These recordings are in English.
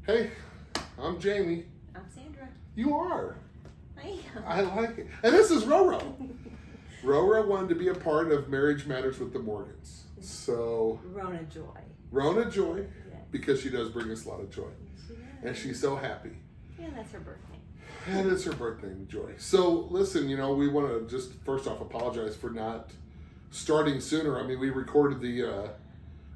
Hey, I'm Jamie. I'm Sandra. You are. I am. I like it. And this is Roro. Roro wanted to be a part of Marriage Matters with the Morgans. So, Rona Joy. Rona Joy, Yes. because she does bring us a lot of joy. She does. And she's so happy. Yeah, that's her birthday. And it's her birthday, Joy. So, listen, we want to just first off apologize for not starting sooner. I mean, we recorded the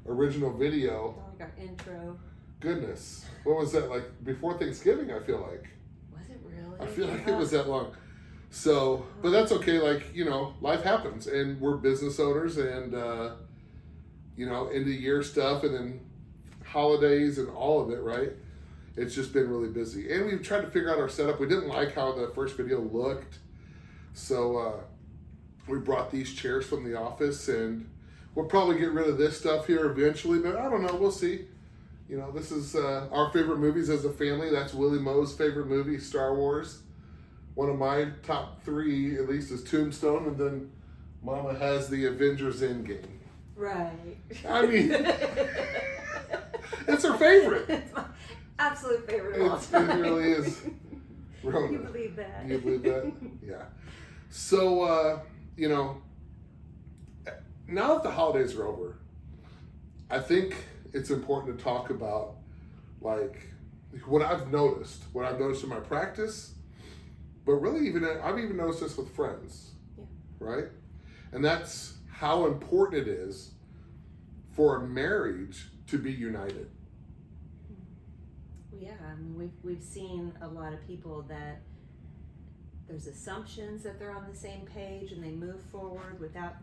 original video. Like our intro. Goodness. What was that, like before Thanksgiving, I feel like? Was it really? I feel like it was that long. So, but that's okay. Like, life happens and we're business owners and, end of year stuff and then holidays and all of it, right? It's just been really busy. And we've tried to figure out our setup. We didn't like how the first video looked. So, we brought these chairs from the office and we'll probably get rid of this stuff here eventually, but I don't know. We'll see. This is our favorite movies as a family. That's Willie Moe's favorite movie, Star Wars. One of my top 3, at least, is Tombstone, and then Mama has the Avengers Endgame. Right. I mean, it's her favorite. It's my absolute favorite of all It time. really is. Rona. You believe that? You believe that? Yeah. So, now that the holidays are over, I think it's important to talk about, like, what I've noticed in my practice, but really I've even noticed this with friends, Yeah. right? And that's how important it is for a marriage to be united. Yeah, I mean, we've seen a lot of people that there's assumptions that they're on the same page and they move forward without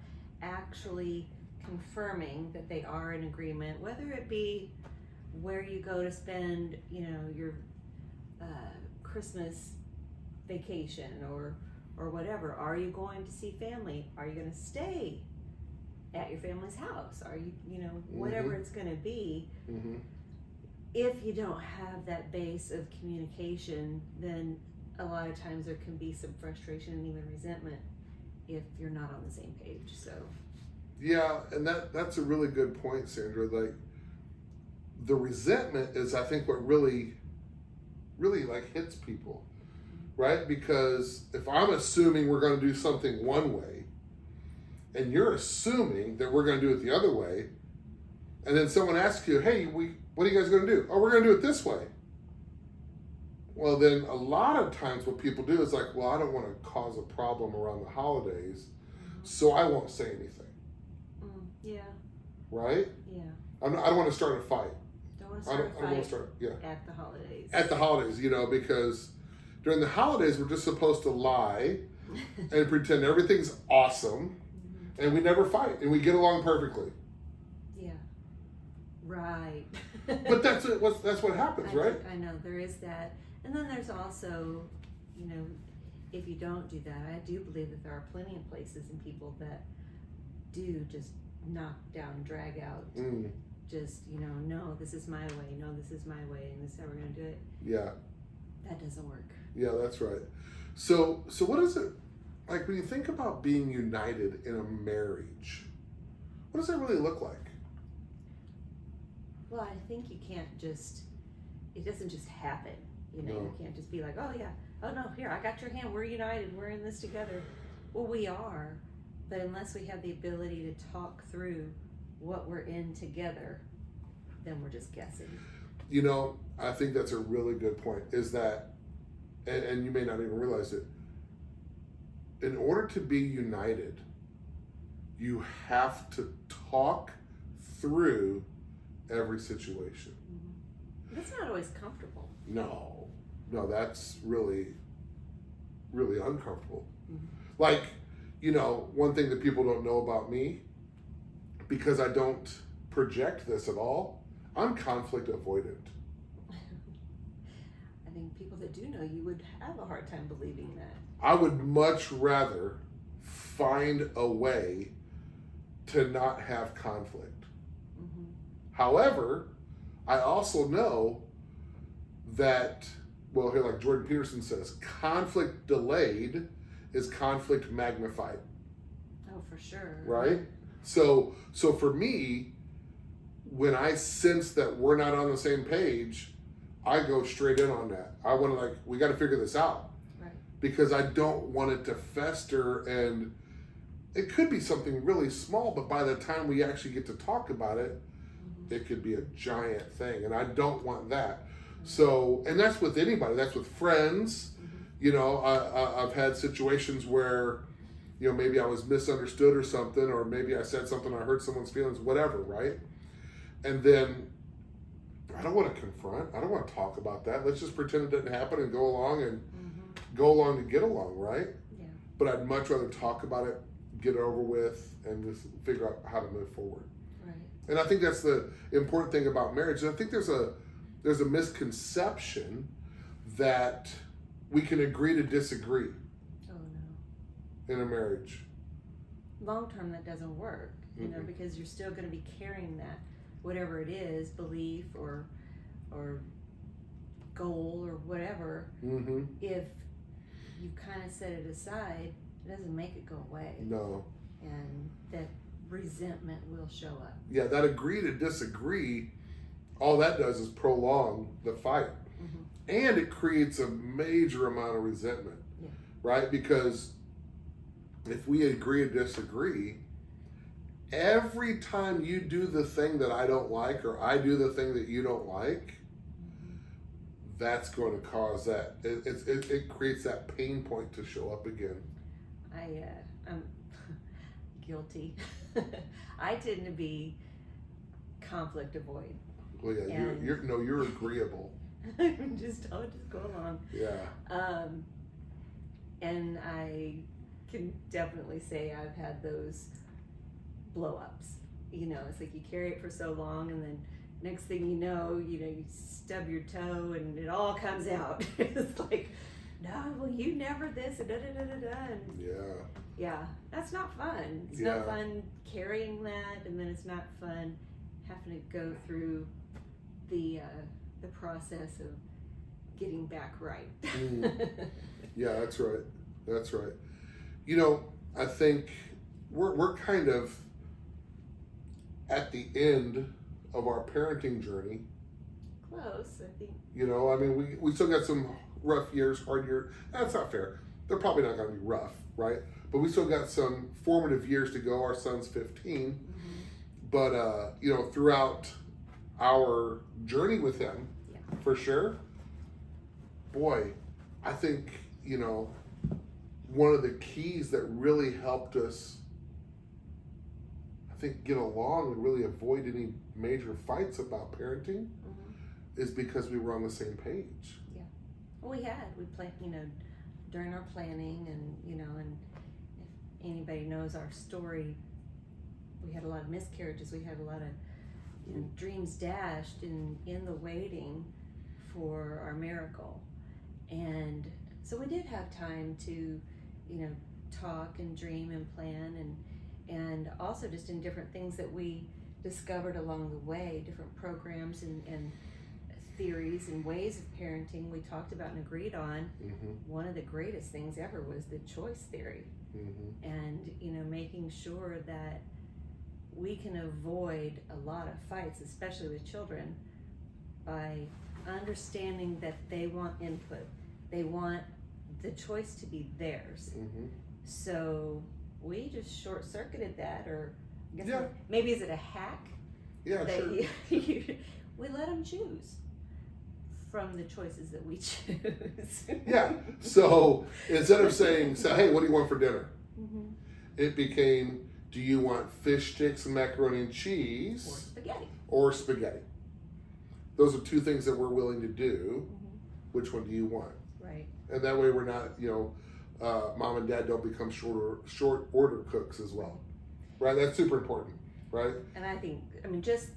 actually confirming that they are in agreement, whether it be where you go to spend, your Christmas vacation or whatever. Are you going to see family? Are you going to stay at your family's house? Are you, whatever it's going to be. Mm-hmm. If you don't have that base of communication, then a lot of times there can be some frustration and even resentment if you're not on the same page. So Yeah, and that's a really good point, Sandra. Like, the resentment is, I think, what really like hits people, right? Because if I'm assuming we're going to do something one way, and you're assuming that we're going to do it the other way, and then someone asks you, hey, what are you guys going to do? Oh, we're going to do it this way. Well, then a lot of times what people do is like, well, I don't want to cause a problem around the holidays, so I won't say anything. Yeah. Right? Yeah. I don't want to start a fight. Don't want to start a I don't want fight to start, yeah. at the holidays. At the holidays, because during the holidays, we're just supposed to lie and pretend everything's awesome, and we never fight, and we get along perfectly. Yeah. Right. But that's what happens, right? I know, there is that. And then there's also, if you don't do that, I do believe that there are plenty of places and people that do just knock down, drag out, just, no, this is my way, no, this is my way, and this is how we're going to do it. Yeah. That doesn't work. Yeah, that's right. So what is it, like, when you think about being united in a marriage, what does that really look like? Well, I think you can't it doesn't just happen, No. You can't just be like, oh yeah, oh no, here, I got your hand, we're united, we're in this together. Well, we are, but unless we have the ability to talk through what we're in together, then we're just guessing. I think that's a really good point, is that, and you may not even realize it, in order to be united, you have to talk through every situation. That's not always comfortable. No, that's really, really uncomfortable. Mm-hmm. Like, one thing that people don't know about me, because I don't project this at all, I'm conflict avoidant. I think people that do know you would have a hard time believing that. I would much rather find a way to not have conflict. Mm-hmm. However, I also know that, well, here, like Jordan Peterson says, conflict delayed is conflict magnified. Oh, for sure. Right? So for me, when I sense that we're not on the same page, I go straight in on that. I want to we got to figure this out. Right. Because I don't want it to fester, and it could be something really small, but by the time we actually get to talk about it, it could be a giant thing, and I don't want that. So, and that's with anybody. That's with friends. You know, I've had situations where, you know, maybe I was misunderstood or something, or maybe I said something, I hurt someone's feelings, whatever, right? And then I don't want to confront. I don't want to talk about that. Let's just pretend it didn't happen and go along to get along, right? Yeah. But I'd much rather talk about it, get it over with, and just figure out how to move forward. Right. And I think that's the important thing about marriage. And I think there's a misconception that we can agree to disagree Oh no. in a marriage. Long term, that doesn't work. You know, because you're still going to be carrying that, whatever it is, belief or goal or whatever. If you kind of set it aside, it doesn't make it go away. No. And that resentment will show up. Yeah, that agree to disagree, all that does is prolong the fight. And it creates a major amount of resentment, right? Because if we agree to disagree, every time you do the thing that I don't like, or I do the thing that you don't like, that's going to cause that. It creates that pain point to show up again. I'm guilty. I tend to be conflict avoid. Well, yeah, you're agreeable. I'll just go along. Yeah. And I can definitely say I've had those blow-ups. You know, it's like you carry it for so long, and then next thing you know, you stub your toe, and it all comes out. It's like, no, well, you never this, and and yeah, that's not fun. It's not fun carrying that, and then it's not fun having to go through the process of getting back right. Yeah, that's right. That's right. You know, I think we're kind of at the end of our parenting journey. Close, I think. You know, I mean, we still got some rough years, hard years. That's not fair. They're probably not going to be rough, right? But we still got some formative years to go. Our son's 15. But, you know, throughout our journey with him, for sure, boy, I think, you know, one of the keys that really helped us, I think, get along and really avoid any major fights about parenting is because we were on the same page. Yeah. Well, we planned, you know, during our planning, and, you know, and if anybody knows our story, we had a lot of miscarriages. We had a lot of, you know, dreams dashed in the waiting for our miracle. And so we did have time to, you know, talk and dream and plan, and also just in different things that we discovered along the way, different programs and theories and ways of parenting we talked about and agreed on. One of the greatest things ever was the choice theory. And, you know, making sure that we can avoid a lot of fights, especially with children, by understanding that they want input. They want the choice to be theirs. So we just short-circuited that, or I guess maybe is it a hack? Yeah, that we let them choose from the choices that we choose. Yeah. So instead of saying, hey, what do you want for dinner? It became, do you want fish sticks and macaroni and cheese? Or spaghetti. Those are two things that we're willing to do. Which one do you want? Right. And that way we're not, you know, mom and dad don't become short order cooks as well. Right? That's super important. Right? And I think, I mean, just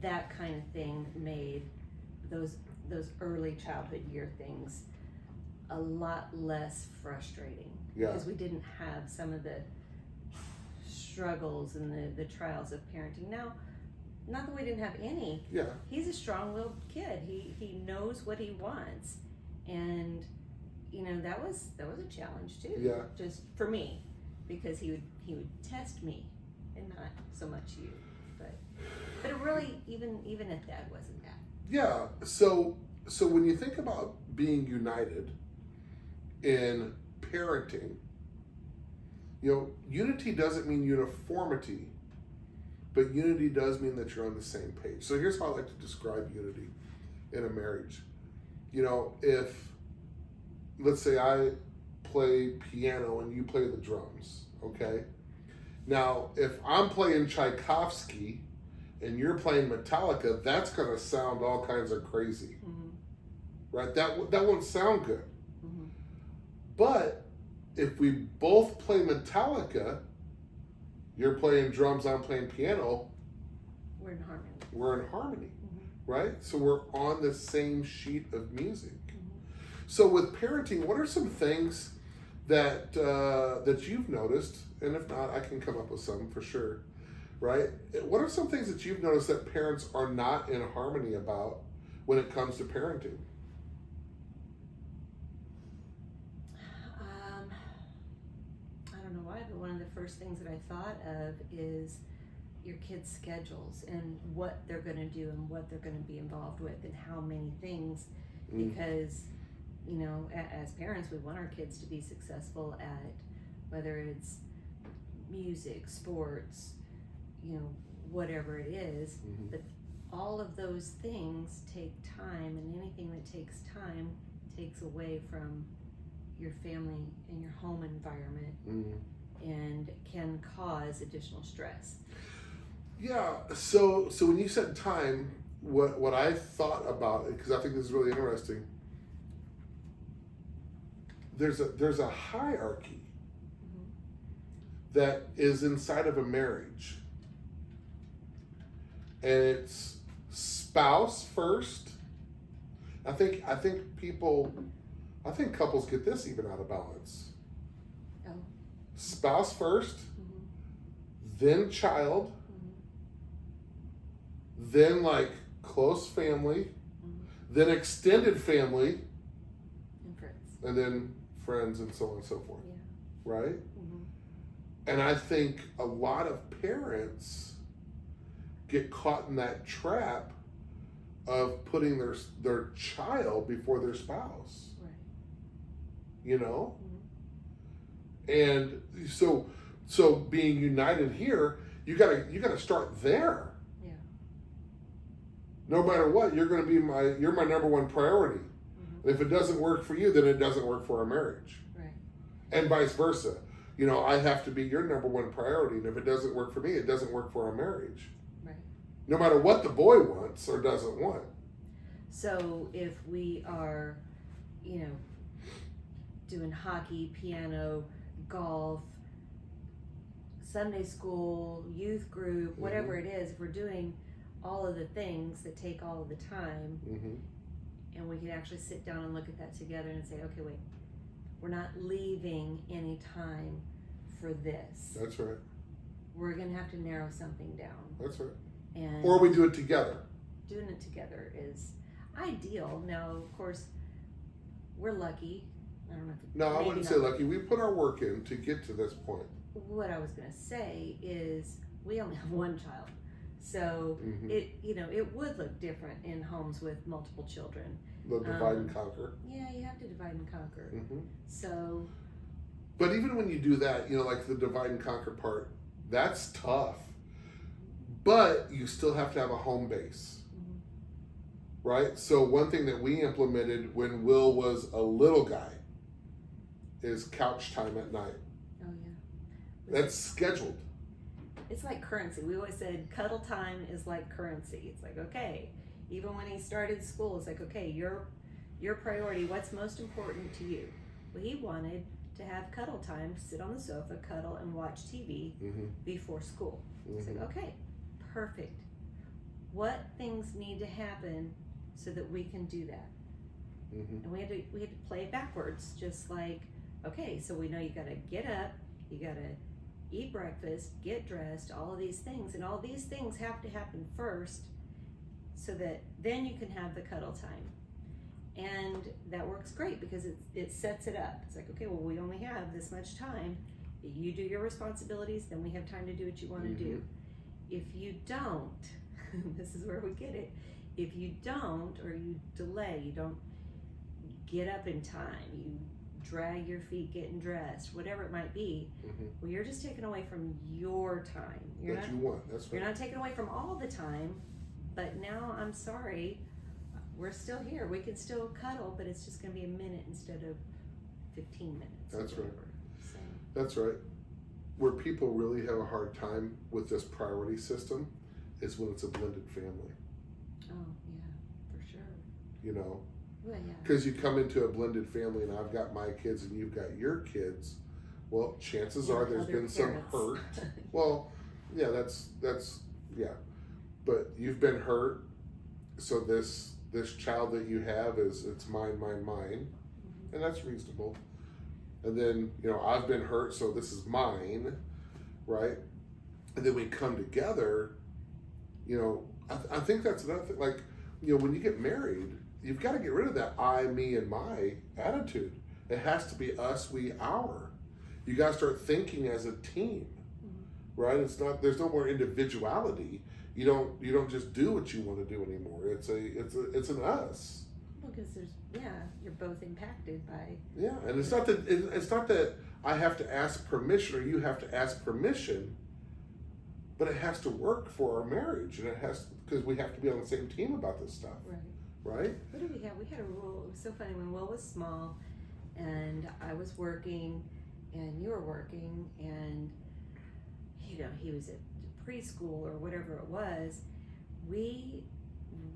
that kind of thing made those early childhood year things a lot less frustrating. Because we didn't have some of the struggles and the trials of parenting. Now, not that we didn't have any. He's a strong-willed kid. He knows what he wants, and you know that was a challenge too. Just for me, because he would test me, and not so much you. But it really even at that wasn't bad. Yeah. So so when you think about being united in parenting, unity doesn't mean uniformity, but unity does mean that you're on the same page. So here's how I like to describe unity in a marriage. If, let's say I play piano and you play the drums, okay? Now, if I'm playing Tchaikovsky and you're playing Metallica, that's going to sound all kinds of crazy, right? That won't sound good. But if we both play Metallica, you're playing drums, I'm playing piano, we're in harmony, right? So we're on the same sheet of music. So with parenting, what are some things that you've noticed, and if not, I can come up with some for sure, right? What are some things that you've noticed that parents are not in harmony about when it comes to parenting? I don't know why, but one of the first things that I thought of is your kids' schedules and what they're going to do and what they're going to be involved with and how many things, because as parents, we want our kids to be successful at whether it's music, sports, whatever it is. But all of those things take time, and anything that takes time takes away from your family and your home environment and can cause additional stress. Yeah. So when you said time, what I thought about it, because I think this is really interesting, there's a hierarchy that is inside of a marriage, and it's spouse first. I think couples get this even out of balance. Oh. Spouse first, then child, then like close family, then extended family, And friends. and then friends, and so on and so forth. Yeah. Right? And I think a lot of parents get caught in that trap of putting their child before their spouse. Right. And so being united here, you gotta start there. Yeah. No matter what, you're my number one priority. And if it doesn't work for you, then it doesn't work for our marriage. Right. And vice versa. I have to be your number one priority, and if it doesn't work for me, it doesn't work for our marriage. Right. No matter what the boy wants or doesn't want. So if we are, doing hockey, piano, golf, Sunday school, youth group, whatever it is, if we're doing all of the things that take all of the time, and we can actually sit down and look at that together and say, okay, wait, we're not leaving any time for this. That's right. We're going to have to narrow something down. That's right. And Or we do it together. doing it together is ideal. Now, of course, we're lucky. I don't know if No, I maybe wouldn't not. say lucky. We put our work in to get to this point. What I was going to say is we only have one child. So it would look different in homes with multiple children. The divide and conquer. Yeah, you have to divide and conquer. So. But even when you do that, like the divide and conquer part, that's tough. But you still have to have a home base. Right? So one thing that we implemented when Will was a little guy is couch time at night. Oh, yeah. That's scheduled. It's like currency. We always said cuddle time is like currency. It's like, okay, even when he started school, it's like, okay, your priority, what's most important to you? Well, he wanted to have cuddle time, sit on the sofa, cuddle, and watch TV before school. It's like, okay, perfect. What things need to happen so that we can do that? And we had to play it backwards, just like, okay, so we know you gotta get up, you gotta eat breakfast, get dressed, all of these things, and all these things have to happen first so that then you can have the cuddle time. And that works great because it sets it up. It's like, okay, well, we only have this much time. You do your responsibilities, then we have time to do what you want to do. If you don't, this is where we get it. If you don't, or you delay, you don't get up in time, you drag your feet getting dressed, whatever it might be, well, you're just taking away from your time. You're that not, you want. That's right. you're not taking away from all the time, but now I'm sorry, we're still here. We can still cuddle, but it's just going to be a minute instead of 15 minutes. That's right. So. That's right. Where people really have a hard time with this priority system is when it's a blended family. Oh, yeah, for sure. You know? Well, yeah. Because you come into a blended family and I've got my kids and you've got your kids, well, chances are there's been some hurt. Well, yeah, that's yeah. But you've been hurt, so this child that you have it's mine, and that's reasonable. And then, you know, I've been hurt, so this is mine, right? And then we come together, you know, I think that's another thing. Like, you know, when you get married, you've got to get rid of that I, me, and my attitude. It has to be us, we, our. You got to start thinking as a team, right? It's not. There's no more individuality. You don't just do what you want to do anymore. It's an us. Well, because you're both impacted by. Yeah, and it's not that I have to ask permission or you have to ask permission, but it has to work for our marriage, and it has because we have to be on the same team about this stuff. Right. Right? What did we have? We had a rule. It was so funny when Will was small, and I was working, and you were working, and you know he was at preschool or whatever it was. We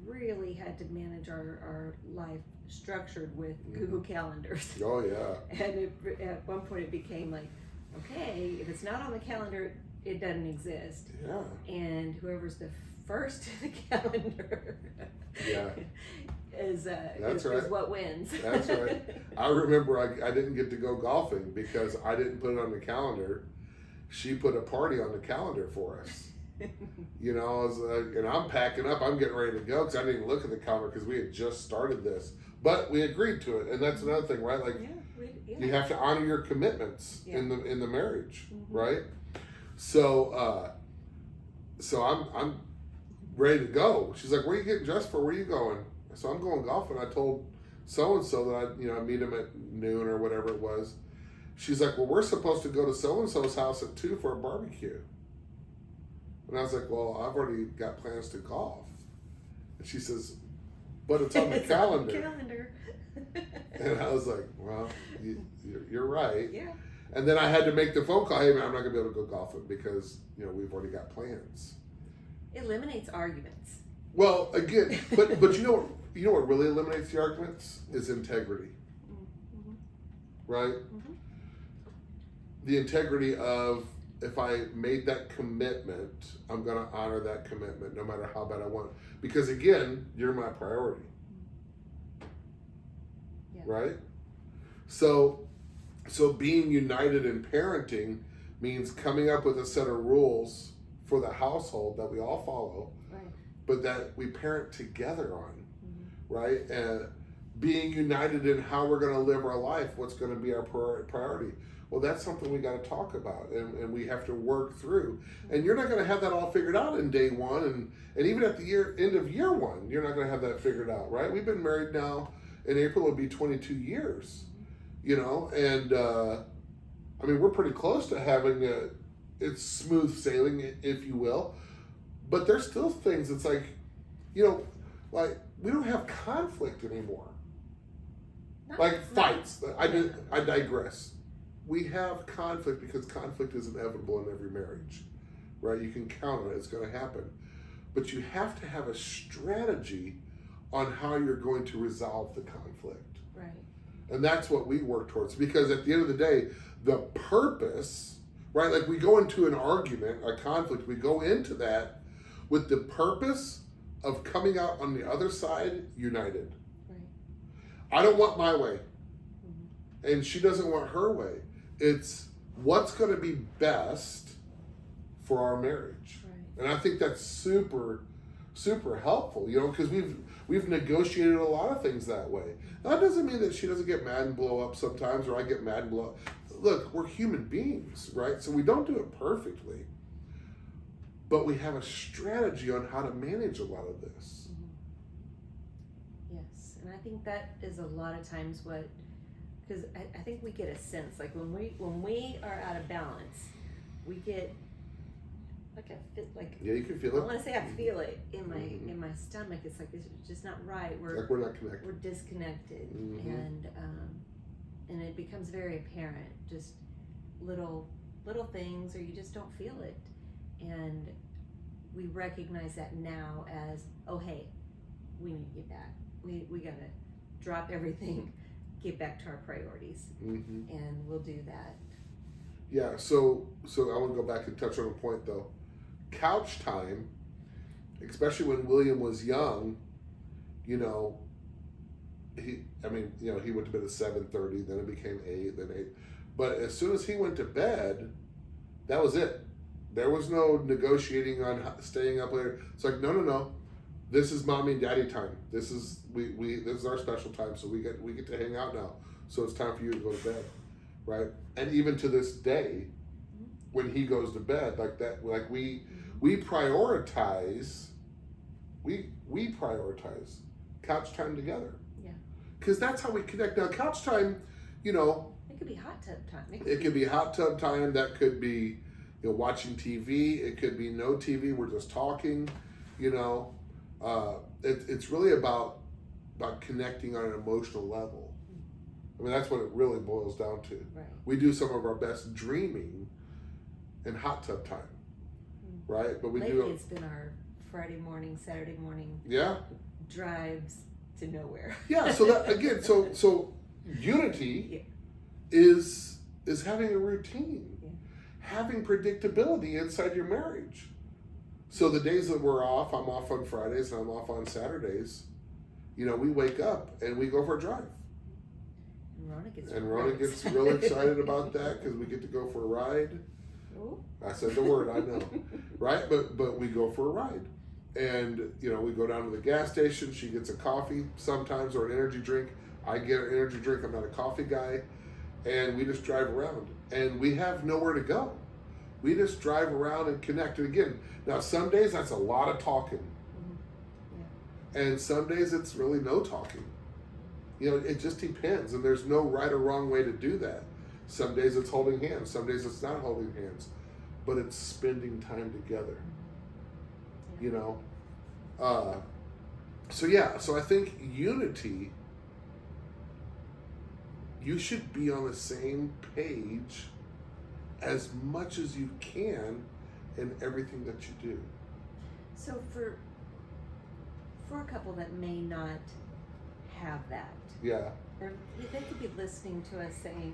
really had to manage our life structured with Google calendars. Oh yeah. And at one point it became like, okay, if it's not on the calendar, it doesn't exist. Yeah. And whoever's the first to the calendar yeah. is right. what wins. That's right. I remember I didn't get to go golfing because I didn't put it on the calendar. She put a party on the calendar for us. You know, I was and I'm packing up. I'm getting ready to go because I didn't even look at the calendar because we had just started this. But we agreed to it, and that's another thing, right? Like you have to honor your commitments in the marriage, right? So I'm ready to go. She's like, "Where are you getting dressed for? Where are you going?" So I'm going golfing. I told so and so that I meet him at noon or whatever it was. She's like, "Well, we're supposed to go to so and so's house at 2 for a barbecue." And I was like, "Well, I've already got plans to golf." And she says, "But it's on the calendar." On the calendar. And I was like, "Well, you're right." Yeah. And then I had to make the phone call. Hey, man, I'm not gonna be able to go golfing because we've already got plans. It eliminates arguments. Well, again, but you know what really eliminates the arguments is integrity, right? Mm-hmm. The integrity of if I made that commitment, I'm going to honor that commitment no matter how bad I want it. Because again, you're my priority. Yeah. Right? So being united in parenting means coming up with a set of rules for the household that we all follow, right, but that we parent together on, right? And being united in how we're going to live our life, what's going to be our priority. Well, that's something we got to talk about and we have to work through. And you're not going to have that all figured out in day one. And even at the end of year one, you're not going to have that figured out, right? We've been married now, in April it'll be 22 years, and I mean, we're pretty close to having it's smooth sailing, if you will. But there's still things, it's like, like we don't have conflict anymore. Fights. I digress. We have conflict because conflict is inevitable in every marriage, right? You can count on it, it's going to happen. But you have to have a strategy on how you're going to resolve the conflict. Right. And that's what we work towards. Because at the end of the day, the purpose, right? Like we go into an argument, a conflict, we go into that with the purpose of coming out on the other side united. Right. I don't want my way. And she doesn't want her way. It's what's going to be best for our marriage. Right. And I think that's super, super helpful, because we've negotiated a lot of things that way. Now, that doesn't mean that she doesn't get mad and blow up sometimes, or I get mad and blow up. Look, we're human beings, right? So we don't do it perfectly. But we have a strategy on how to manage a lot of this. Yes, and I think that is a lot of times what, because I think we get a sense, like when we are out of balance, we get like Yeah, you can I feel it. want to say I feel it in my Mhm. in my stomach. It's like it's just not right. Like we're not connected. We're disconnected, Mhm. and it becomes very apparent. Just little things, or you just don't feel it, and we recognize that now as, oh hey, we need to get back. We gotta drop everything, get back to our priorities, Mhm. and we'll do that. Yeah. So I want to go back and touch on a point though. Couch time, especially when William was young, you know, he went to bed at 7:30, then it became 8, then 8. But as soon as he went to bed, that was it. There was no negotiating on staying up later. It's like, no. This is mommy and daddy time. This is this is our special time. So we get to hang out now. So it's time for you to go to bed, right? And even to this day, when he goes to bed, like that, like we prioritize, we prioritize couch time together. Yeah. Because that's how we connect. Now, couch time, you know, It could be hot tub time. it could be hot tub time. That could be, you know, watching TV. It could be no TV. We're just talking. You know, it's really about connecting on an emotional level. I mean, that's what it really boils down to. Right. We do some of our best dreaming in hot tub time, right? But we Lately it's been our Friday morning, Saturday morning yeah, drives to nowhere. yeah. So that again, so unity Yeah. is having a routine, Yeah. having predictability inside your marriage. So the days that we're off, I'm off on Fridays and I'm off on Saturdays. You know, we wake up and we go for a drive. And Rona gets real excited about that because we get to go for a ride. Ooh. I said the word, I know, right? But we go for a ride, and you know, we go down to the gas station. She gets a coffee sometimes or an energy drink. I get an energy drink. I'm not a coffee guy, and we just drive around. And we have nowhere to go. We just drive around and connect. And again, now some days that's a lot of talking, and some days it's really no talking. You know, it just depends, and there's no right or wrong way to do that. Some days it's holding hands, some days it's not holding hands, but it's spending time together. You know, so I think unity. You should be on the same page as much as you can in everything that you do. So for a couple that may not have that, Yeah. or they could be listening to us saying,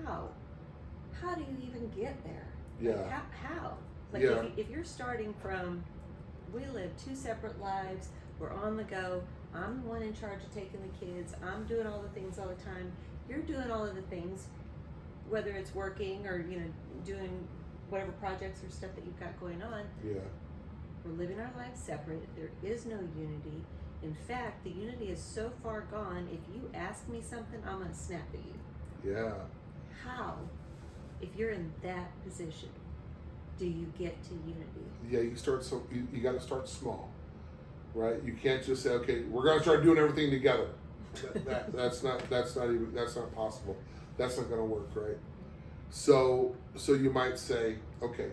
how do you even get there? Yeah. Like, how? Like Yeah. if you're starting from, we live 2 separate lives, we're on the go, I'm the one in charge of taking the kids, I'm doing all the things all the time, you're doing all of the things, whether it's working or, you know, doing whatever projects or stuff that you've got going on. Yeah. We're living our lives separate. There is no unity. In fact, the unity is so far gone. If you ask me something, I'm going to snap at you. Yeah. How, if you're in that position, do you get to unity? Yeah, you got to start small, right? You can't just say, okay, we're going to start doing everything together. That's not possible. That's not going to work, right? So you might say, okay,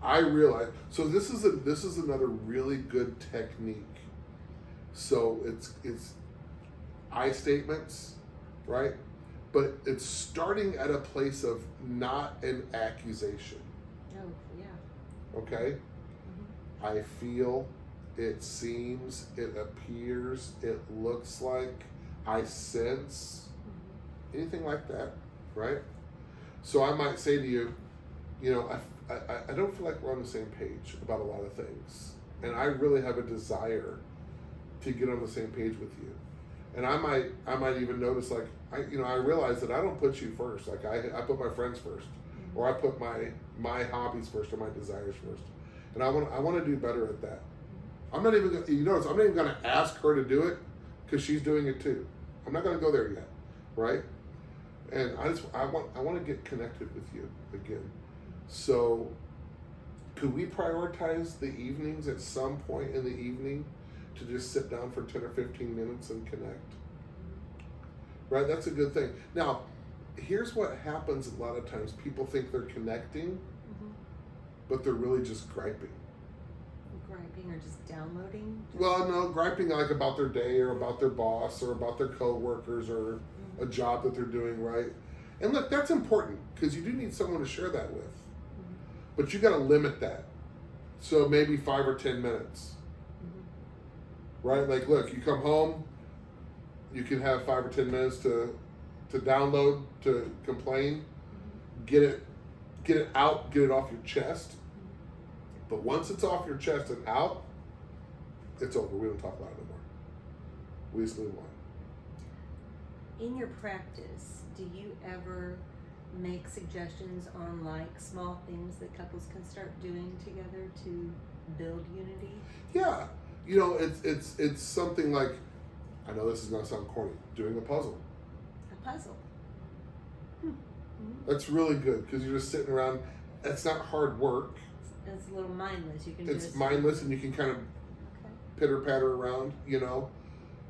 I realize. So this is another really good technique. So it's I statements, right? But it's starting at a place of not an accusation. Oh, yeah. Okay? I feel, it seems, it appears, it looks like, I sense, anything like that, right? So I might say to you, you know, I don't feel like we're on the same page about a lot of things. And I really have a desire to get on the same page with you. And I might even notice, like, I realize that I don't put you first. Like I put my friends first, or I put my hobbies first or my desires first. And I want to do better at that. I'm not even going to ask her to do it because she's doing it too. I'm not going to go there yet, right? And I want to get connected with you again. So could we prioritize the evenings at some point in the evening to just sit down for 10 or 15 minutes and connect. Right? That's a good thing. Now, here's what happens a lot of times. People think they're connecting, but they're really just griping. Griping or just downloading? Well, no, griping like about their day or about their boss or about their coworkers or a job that they're doing, right? And look, that's important because you do need someone to share that with. But you got to limit that. So maybe 5 or 10 minutes. Right? Like, look, you come home, you can have 5 or 10 minutes to download, to complain, get it out, get it off your chest. But once it's off your chest and out, it's over. We don't talk about it anymore. We just move on. In your practice, do you ever make suggestions on like small things that couples can start doing together to build unity? Yeah. You know, it's something like, I know this is going to sound corny, doing a puzzle. A puzzle. That's really good because you're just sitting around. It's not hard work. It's a little mindless. You can It's just mindless and you can kind of Okay. pitter patter around, you know.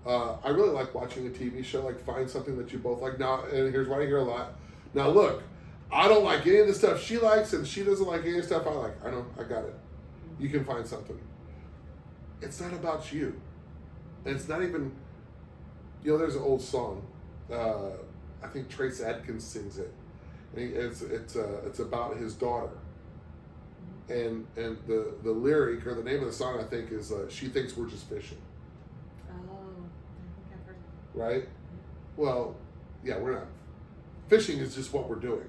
I really like watching a TV show, like find something that you both like. Now, and here's what I hear a lot. Now, look, I don't like any of the stuff she likes and she doesn't like any of the stuff I like. I know, I got it. You can find something. It's not about you. And it's not even, you know, there's an old song. I think Trace Adkins sings it. And it's about his daughter. And the lyric or the name of the song, I think, is She Thinks We're Just Fishing. Oh, I think I've heard. Right? Well, yeah, we're not. Fishing is just what we're doing.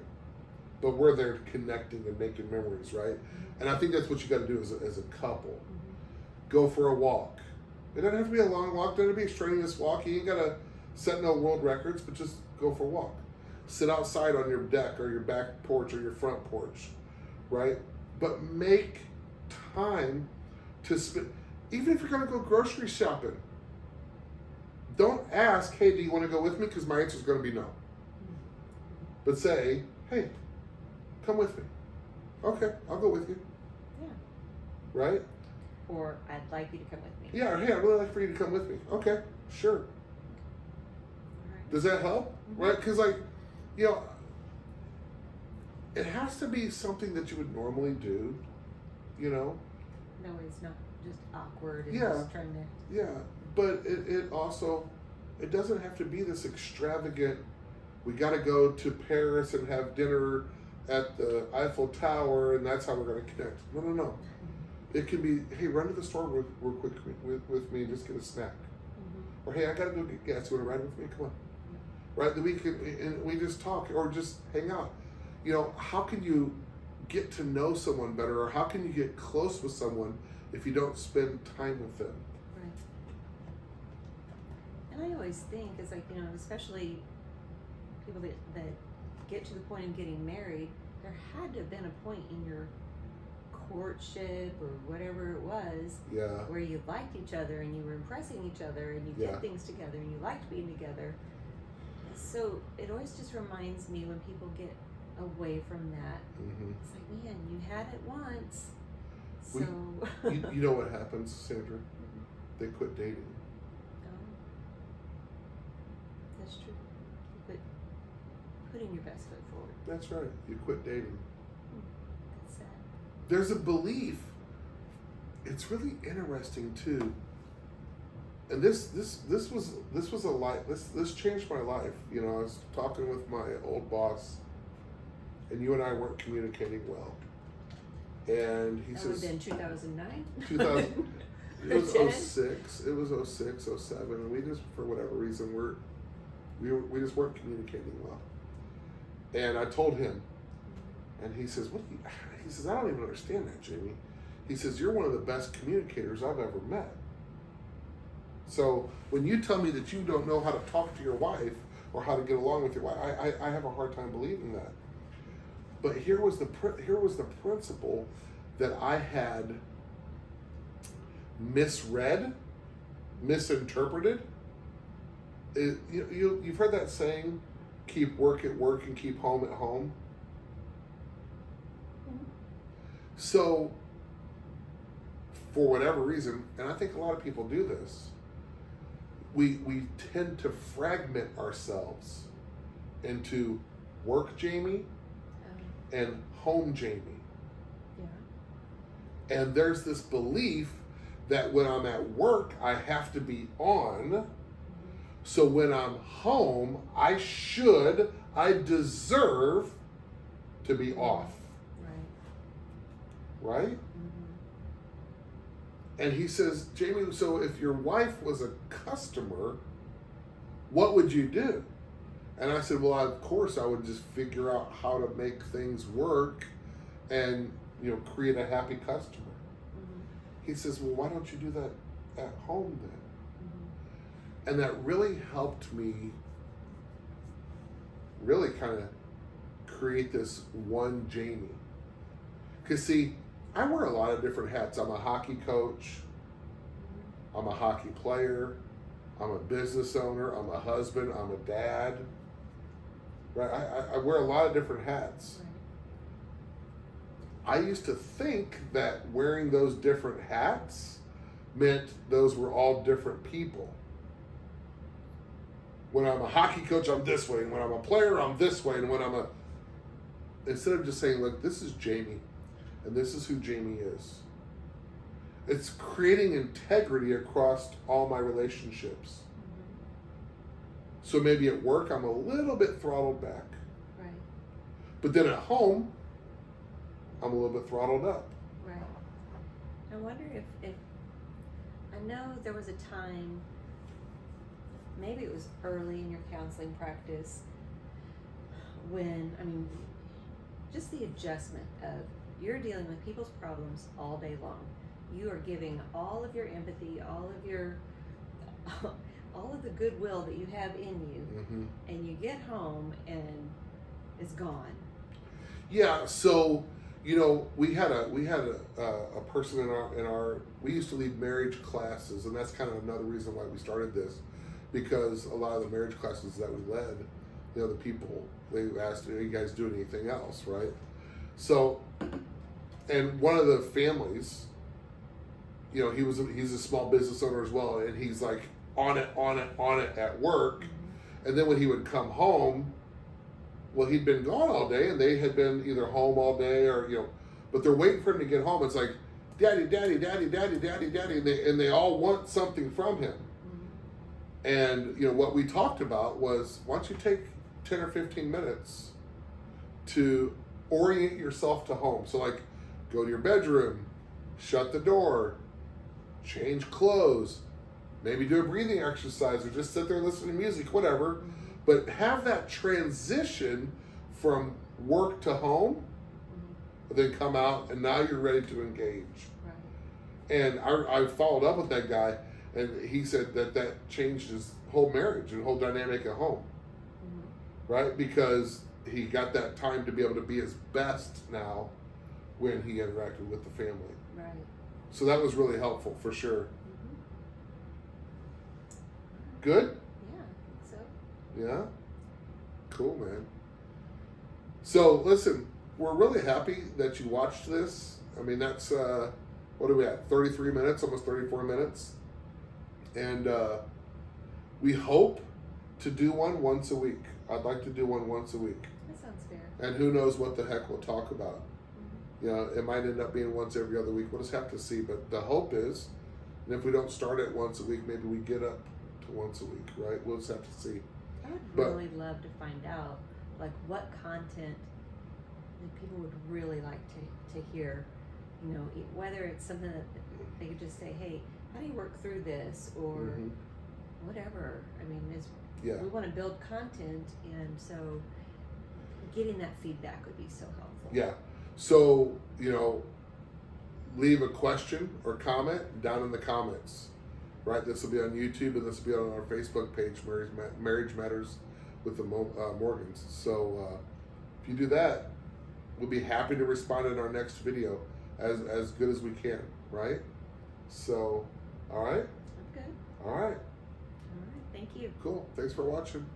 But we're there connecting and making memories, right? And I think that's what you got to do as a couple. Go for a walk. It doesn't have to be a long walk. It doesn't have to be a strenuous walk. You ain't got to set no world records, but just go for a walk. Sit outside on your deck or your back porch or your front porch, right? But make time to spend, even if you're going to go grocery shopping. Don't ask, hey, do you want to go with me? Because my answer is going to be no. But say, hey, come with me. Okay, I'll go with you. Yeah. Right? Or I'd like you to come with me. Yeah, hey, I'd really like for you to come with me. Okay, sure. All right. Does that help? Right? Because, like, you know, it has to be something that you would normally do, you know? No, it's not just awkward and Yeah. just trying to. Yeah, but it also, it doesn't have to be this extravagant, we got to go to Paris and have dinner at the Eiffel Tower and that's how we're going to connect. No. It can be, hey, run to the store real quick with me and just get a snack. Or, hey, I got to go get gas. You want to ride with me? Come on. Right? And we just talk or just hang out. You know, how can you get to know someone better or how can you get close with someone if you don't spend time with them? Right. And I always think it's like, you know, especially people that get to the point of getting married, there had to have been a point in your courtship or whatever it was Yeah. where you liked each other and you were impressing each other and you Yeah. did things together and you liked being together. So it always just reminds me when people get away from that. Mm-hmm. It's like, man, you had it once. So You know what happens, Sandra? They quit dating. Oh, that's true. But putting your best foot forward. That's right. You quit dating. That's sad. There's a belief. It's really interesting too. And this was a life. This changed my life. You know, I was talking with my old boss, and you and I weren't communicating well. And he That says, would have been 2009. 2000. It was 10? 06. It was 06, 07, and we just, for whatever reason, we just weren't communicating well. And I told him, and he says, "What?" He says, "I don't even understand that, Jamie." He says, "You're one of the best communicators I've ever met." So when you tell me that you don't know how to talk to your wife or how to get along with your wife, I have a hard time believing that. But here was the principle that I had misread, misinterpreted. You've heard that saying, keep work at work and keep home at home. So for whatever reason, and I think a lot of people do this, we tend to fragment ourselves into work Jamie and home Jamie. Yeah. And there's this belief that when I'm at work, I have to be on. So when I'm home, I deserve to be off. Right. Right? And he says, Jamie, so if your wife was a customer, what would you do? And I said, well, of course, I would just figure out how to make things work and, create a happy customer. He says, well, why don't you do that at home then? And that really helped me really kind of create this one Jamie. Because see, I wear a lot of different hats. I'm a hockey coach. I'm a hockey player. I'm a business owner. I'm a husband. I'm a dad. Right? I wear a lot of different hats. I used to think that wearing those different hats meant those were all different people. When I'm a hockey coach, I'm this way. And when I'm a player, I'm this way. And when instead of just saying, look, this is Jamie, and this is who Jamie is. It's creating integrity across all my relationships. So maybe at work, I'm a little bit throttled back. Right. But then at home, I'm a little bit throttled up. Right. I wonder if I know there was a time, maybe it was early in your counseling practice, when, just the adjustment of you're dealing with people's problems all day long. You are giving all of your empathy, all of the goodwill that you have in you, and you get home and it's gone. Yeah. So, we had a person in our we used to lead marriage classes, and that's kind of another reason why we started this, because a lot of the marriage classes that we led, the people, they asked, are you guys doing anything else, right? So, and one of the families, he's a small business owner as well, and he's like on it at work. And then when he would come home, well, he'd been gone all day, and they had been either home all day or, but they're waiting for him to get home. It's like, daddy, daddy, daddy, daddy, daddy, daddy, and they all want something from him. And, what we talked about was, why don't you take 10 or 15 minutes to orient yourself to home? So like, go to your bedroom, shut the door, change clothes, maybe do a breathing exercise, or just sit there and listen to music, whatever. But have that transition from work to home, then come out, and now you're ready to engage. Right. And I followed up with that guy, and he said that changed his whole marriage and whole dynamic at home. Right? Because he got that time to be able to be his best now when he interacted with the family. Right. So that was really helpful, for sure. Good? Yeah, I think so. Yeah? Cool, man. So, listen, we're really happy that you watched this. That's, what are we at? 33 minutes, almost 34 minutes. And we hope to do one once a week. I'd like to do one once a week. That sounds fair. And who knows what the heck we'll talk about. It might end up being once every other week. We'll just have to see. But the hope is, and if we don't start it once a week, maybe we get up to once a week, right? We'll just have to see. I would really love to find out, what content that people would really like to hear. Whether it's something that they could just say, hey, how do you work through this? Or whatever. We want to build content, and so getting that feedback would be so helpful. Yeah. So, leave a question or comment down in the comments, right? This will be on YouTube, and this will be on our Facebook page, Marriage Matters with the Morgans. So, if you do that, we'll be happy to respond in our next video as good as we can, right? So, all right? Okay. All right. All right. Thank you. Cool. Thanks for watching.